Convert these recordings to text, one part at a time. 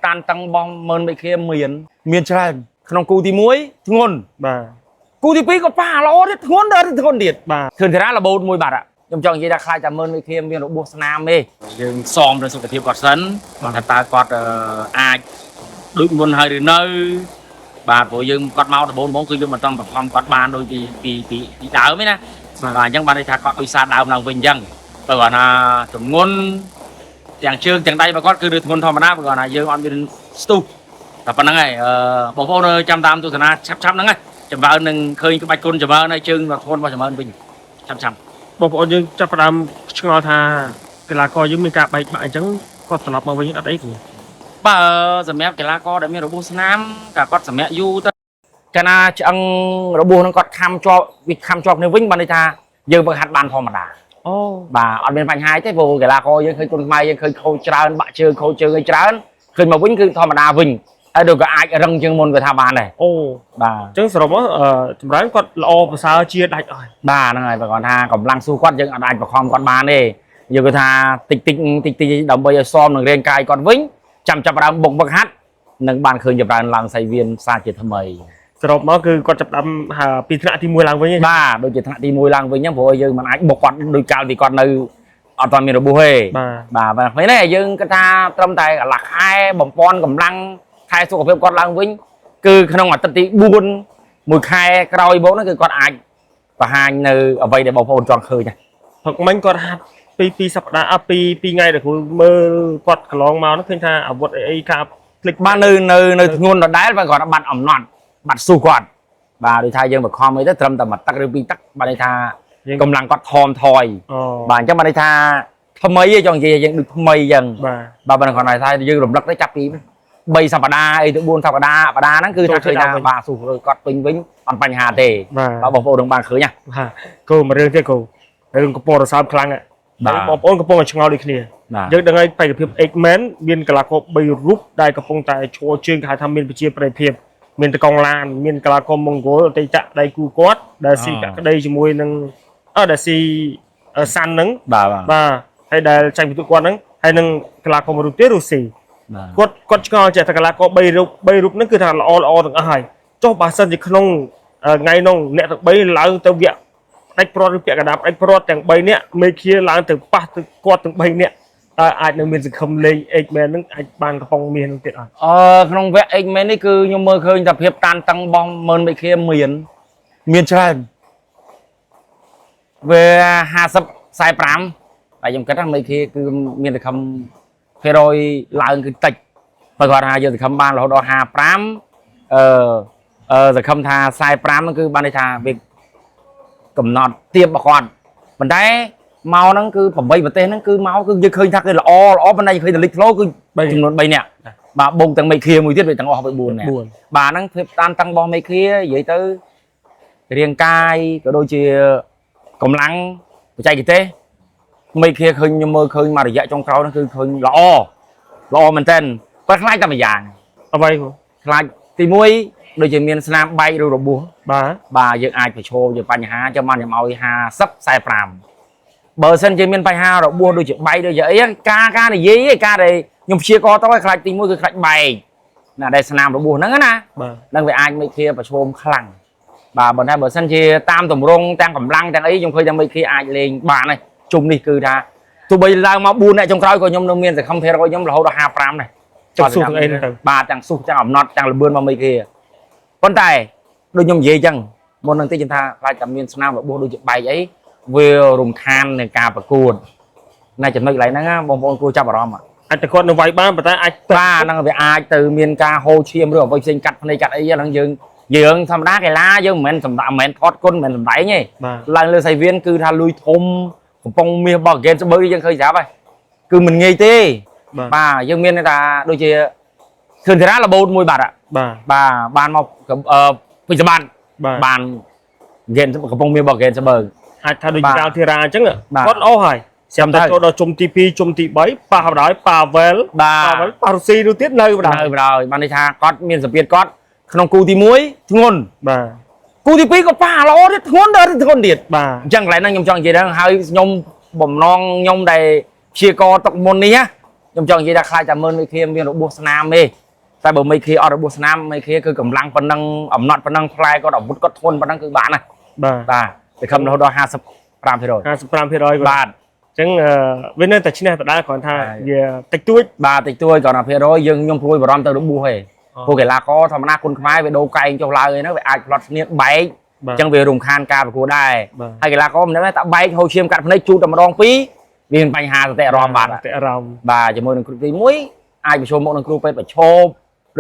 តានតឹងបងមើលមិនគ្នាមានច្រើនក្នុងគូទី1ធ្ងន់បាទគូទី2ក៏ប៉ះល្អទៀតធ្ងន់ទៀតបាទឃើញថារបូតមួយបាត់ខ្ញុំចង់និយាយថាខ្លាចតែមើលមិនគ្នាមានរបួសស្នាមទេយើងសមទៅសុខភាពគាត់សិនបើថាតើគាត់អាចដូចមុនហើយឬនៅបាទព្រោះយើងគាត់មកដំបូងគឺយើងមិនต้องបង្ខំគាត់បានដូចពីដើមទេណាបាទអញ្ចឹងបានន័យថាគាត់ដោយសារដើមឡើងវិញអញ្ចឹងបើគាត់ថាទម្ងន់ទាំងជើងទាំងដៃរបស់គាត់គឺឬធ្ងន់ធម្មតាបើគាត់ថាយើងអត់មានស្ទុះតែប៉ុណ្្នឹងហើយបងប្អូនចាំតាមទស្សនាឆាប់ហ្នឹងហើយចម្រើននឹងឃើញក្បាច់គុណចម្រើនហើយជើងរបស់ធ្ងន់របស់ចម្រើនវិញឆាប់បងប្អូនយើងចាប់ផ្ដើមឆ្ងល់ថាកីឡាករយើងមានការបែកបាក់អញ្ចឹងគាត់ត្រឡប់មកវិញអត់អីទេបើសម្រាប់កីឡាករដែលមានរបួសស្នាមក៏គាត់សម្រាប់យូរទៅកាលណាឆ្អឹងរបួសហ្នឹងគាត់ខំជាប់នៅវិញបានន័យថាយើងបង្ហាត់បានធម្មតាអូបាទអត់មានបញ្ហាទេព្រោះកីឡាករយើងឃើញគុណខ្មែរយើងឃើញខូចច្រើនបាក់ជើងខូចជើងឲ្យច្រើនឃើញមកវិញគឺធម្មតាវិញហើយដូចក៏អាចរឹងជាងមុនវាថាបានដែរអូបាទអញ្ចឹងសរុបមកចម្រើនគាត់ល្អប្រសើរជាដាច់អស់បាទហ្នឹងហើយបើគាត់ថាកម្លាំងស៊ូគាត់យើងអាចបង្ខំគាត់បានទេយើងគាត់ថាតិចដើម្បីឲ្យសមនឹងរាងកាយគាត់វិញចាំចាប់ដើមបុកវឹកហាត់នឹងបានឃើញចម្រើនឡើងសៃវៀនសាជាថ្មីសរុបមកគឺគាត់ចាប់ដើមពីថ្នាក់ទី1ឡើងវិញបាទដូចជាថ្នាក់ទី1ឡើងវិញហ្នឹងព្រោះយើងមិនអាចបុកគាត់ដោយកាលពីគាត់នៅអត់ទាន់មានរបួសទេបាទឃើញទេយើងគាត់ថាត្រឹមតែកន្លះខែបំពន់កម្លាំងខែសុខភាពគាត់ឡើងវិញគឺក្នុងអាទិត្យទី4មួយខែក្រោយមកហ្នឹងគឺគាត់អាចបង្ហាញនៅអ្វីដែលបងប្អូនចង់ឃើញហ្នឹងមិញគាត់ហាត់ពីសប្តាហ៍ពីថ្ងៃដែលគ្រូមើលគាត់កន្លងមកហ្នឹងឃើញថាអាវុធអីការភ្លេចបាននៅធ្ងន់ដដែលបើគាត់បាត់អំណត់បាត់ស៊ូគាត់បាទដូចថាយើងបង្ខំអីទៅត្រឹមតែមួយទឹកឬពីរទឹកបានន័យថាកម្លាំងគាត់ថមថយបាទអញ្ចឹងបានន័យថាថ្មីឯងចង់និយាយយើងដូចថ្មីអញ្ចឹងបាទគាត់ថាយើងរំលឹកទៅចាប់ពី3សប្តាហ៍អីទៅ4សប្តាហ៍ហ្នឹងគឺថាឃើញថាបាទស៊ូគាត់ពេញវិញអត់បញ្ហាទេបាទបងប្អូននឹងបានឃើញណាបាទគោមួយរឿងទៀតគោរឿងកំពុងរសើបខ្លាំងបងប្អូនកំពុងតែឆ្ងល់ដូចគ្នាយើងដឹងហើយបេក្ខភាព X-Men មានកីឡាករ3រូបដែលកំពុងតែឈរជើងគេហៅថាមានប្រជាប្រិយភាពមានតកងឡានមានកីឡាករម៉ុងហ្គោលអតីតដៃគូគាត់ដែលស៊ីកាក់ក្តីជាមួយនឹងដែលស៊ីសាន់ហ្នឹងបាទហើយដែលចាញ់ពិន្ទុគាត់ហ្នឹងហើយនឹងកីឡាករមួយរូបទៀតរុស្ស៊ីគាត់ឆ្ងល់ចេះតែកីឡាករ3រូបហ្នឹងគឺថាល្អទាំងអស់ហើយចុះបើសិនជាក្នុងថ្ងៃនោះអ្នកទាំង3ឡើងទៅវគ្គផ្ដាច់ព្រាត់ឬពាក់កណ្ដាលផ្ដាច់ព្រាត់ទាំង3នាក់មេឃាឡើងទៅប៉ះទៅគាត់ទាំង3នាក់តើអាចនឹងមានសង្ឃឹមលេង X-Men ហ្នឹងអាចបានកំពុងមាននឹងទៀតអត់ក្នុងវគ្គ X-Men នេះគឺខ្ញុំមើលឃើញថាភាពតានតឹងបងមើលមេឃាមានច្រើនវា50 45តែខ្ញុំគិតថាមេឃាគឺមានសង្ឃឹមភាគរយឡើងគឺតិចបើគាត់ថាយើងសង្ឃឹមបានរហូតដល់55សង្ឃឹមថា45ហ្នឹងគឺបានន័យថាវាកំណត់ទៀបរបស់គាត់ប៉ុន្តែមកហ្នឹងគឺ8ប្រទេសហ្នឹងគឺមកគឺយើងឃើញថាគេល្អប៉ុន្តែឃើញតែលេខធ្លោគឺចំនួន3នាក់បាទបូកទាំងមេឃាមួយទៀតវាទាំងអស់4នាក់បាទហ្នឹងភាពតានតឹងរបស់មេឃានិយាយទៅរាងកាយក៏ដូចជាកម្លាំងបច្ចេកទេសមេឃាឃើញខ្ញុំមើលឃើញមករយៈចុងក្រោយហ្នឹងគឺឃើញល្អមែនតើប៉ុន្តែខ្លាចតែម្យ៉ាងអ្វីខ្លាចទី1ដូចជាមានស្នាមបែកឬរបួសបាទយើងអាចប្រឈមជាបញ្ហាចាំបានខ្ញុំឲ្យ50 45បើសិនជាមានបញ្ហារបួសដូចជាបែកដូចជាអីការនិយាយឯងការដែលខ្ញុំព្យាករទៅឲ្យខ្លាចទី1គឺខ្លាចបែកណាដែលស្នាមរបួសហ្នឹងណានឹងវាអាចមេឃាប្រឈមខ្លាំងបាទប៉ុន្តែបើសិនជាតាមទម្រង់ទាំងកម្លាំងទាំងអីខ្ញុំឃើញថាមេឃាអាចលេងបានហើយជុំនេះគឺថាទោះបីឡើងមក4នាក់ចុងក្រោយក៏ខ្ញុំនៅមានសង្ឃឹមភាគរយខ្ញុំរហូតដល់55ដែរចុះស៊ូទាំងអីទៅបាទទាំងស៊ូទាំងអំណត់ទាំងលបឿនមកមេឃាប៉ុន្តែដូចខ្ញុំនិយាយអញ្ចឹងមុននឹងតិចខ្ញុំថាខ្លាចតែមានស្នាមរបួសដូចជាបែកអីវារំខាននៃការប្រកួតណែចំណុចកន្លែងហ្នឹងបងប្អូនគួរចាប់អារម្មណ៍អាចតែគាត់នៅវាយបានប៉ុន្តែអាចបាទហ្នឹងវាអាចទៅមានការហូរឈាមឬអ្វីផ្សេងកាត់ភ្នែកកាត់អីហ្នឹងយើងធម្មតាកីឡាយើងមិនមែនថតគុណមិនសម្ដែងទេឡើងលើសៃវៀនគឺថាលួយធំកំប៉ុងមាសរបស់ហ្គេនស្បឺយើងឃើញស្រាប់ហើយគឺមិនងាយទេបាទយើងមានថាដូចជាឃើញតារារបូតមួយបាត់បានមកពេជ្របានហ្គេនកំប៉ុងមាសរបស់ហ្គេនស្បឺអាចថាដូចកាលធីរ៉ាអញ្ចឹងគាត់ល្អហើយចាំតែចូលដល់ជុំទី2ជុំទី3ប៉ះបណ្ដោយប៉ាវ៉ែលប៉ារុស៊ីនោះទៀតនៅបណ្ដោយបានន័យថាគាត់មានសម្ពាធគាត់ក្នុងគូទី1ធ្ងន់គូទី2ក៏ប៉ះល្អទៀតធ្ងន់ទៀតអញ្ចឹងកន្លែងហ្នឹងខ្ញុំចង់និយាយហ្នឹងហើយខ្ញុំបំណងខ្ញុំដែលព្យាករទុកមុននេះ ខ្ញុំចង់និយាយថាខ្លាចតែមើលមេឃាមានរបួសស្នាមទេតែបើមេឃាអត់របួសស្នាមមេឃាគឺកម្លាំងប៉ុណ្ណឹងអំណត់ប៉ុណ្ណឹងផ្លែគាត់អាវុធគាត់ធន់ប៉ុណ្ណឹងគឺបានណាបាទទៅខំរហូតដល់55% បាទ ចឹងវានៅតែឈ្នះដដែលគ្រាន់ថាវាតិចតួច បាទតិចតួចគ្រាន់តែភាគរយយើងខ្ញុំព្រួយបារម្ភទៅរបួសទេពួកកីឡាករធម្មតាគុណខ្មែរវាដូរកែងចុះឡើងអីហ្នឹងវាអាចផ្លត់ស្នៀតបែកអញ្ចឹងវារំខានការប្រកួតដែរហើយកីឡាករមិនដឹងថាបែកហូរឈាមកាត់ភ្នែកជូតតែម្ដងពីរវាមានបញ្ហាសតិអារម្មណ៍បាទបាទជាមួយនឹងគ្រូទី1អាចប្រឈមមុខនឹងគ្រូពេទ្យប្រឈប់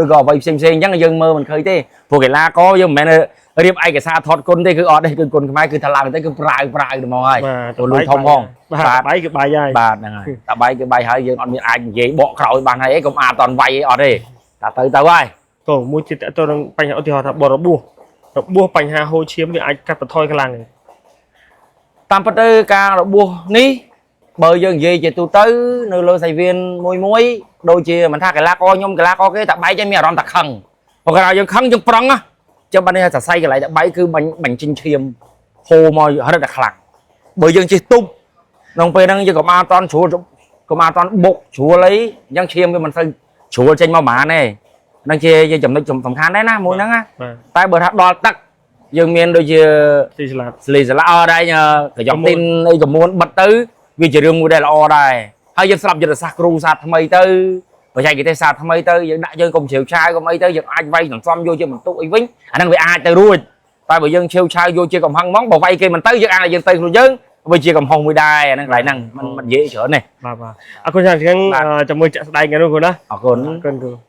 ឬក៏អ្វីផ្សេងៗអញ្ចឹងយើងមើលមិនឃើញទេព្រោះកីឡាករយើងមិនមែនរៀបឯកសារថតគុណទេគឺអត់ទេគឺគុណខ្មែរគឺថាឡើងទៅគឺប្រាវហ្មងហើយទៅលុយធំផងបាទបាយគឺបាយហើយបាទហ្នឹងហើយតែបាយគឺបាយហើយយើងអត់មានអាចនិយាយបកក្រោយបានហើយកុំអាតតវាយអីអត់ទេតែទៅហើយកូនមួយទៀតទៅនឹងបញ្ហាឧទាហរណ៍ថាបរបួសបញ្ហាហូរឈាមវាអាចកាត់បន្ថយខ្លាំងទេតាមពិតទៅការរបួសនេះបើយើងនិយាយជាទូទៅនៅលើសាយវៀនមួយដូចជាមិនថាកីឡាករខ្ញុំកីឡាករគេតែបែកឯងមានអារម្មណ៍ថាខឹងព្រោះកាលយើងខឹងយើងប្រឹងណាចាំបាត់នេះសរសៃកន្លែងតែបែកគឺបញ្ចេញឈាមហូរមករឹតតែខ្លាំងបើយើងជិះទុបក្នុងពេលហ្នឹងយើងក៏មកអត់តន់ស្រួលក៏មកអត់តន់បុកស្រួលអីអញ្ចឹងឈាមវាមិនសូវស្រួលចេញមកហ្មងទេហ្នឹងជាចំណុចសំខាន់ដែរណាមួយហ្នឹងណាតែបើថាដល់ទឹកយើងមានដូចជាស្លីសាឡាអត់ដែរកញ្ចក់ទីនអីកមួនបិទទៅវាជារឿងមួយដែលល្អដែរហើយយើងស្រាប់យុទ្ធសាស្ត្រគ្រូសាស្ត្រថ្មីទៅបច្ចេកទេសសាស្ត្រថ្មីទៅយើងដាក់យើងកុំជ្រាវឆាវកុំអីទៅយើងអាចវាយសន្សំយកជាបន្ទុកអីវិញអាហ្នឹងវាអាចទៅរួចតែបើយើងជ្រាវឆាវយកជាកំហឹងហ្មងបើវាយគេមិនទៅយើងអាចយើងទៅខ្លួនយើងវាជាកំហុសមួយដែរអាហ្នឹងកន្លែងហ្នឹងមិននិយាយច្រើនទេបាទអរគុណច្រើនជាមួយចាក់ស្ដែងกันនោះគ្រូណាអរគុណគ្រូ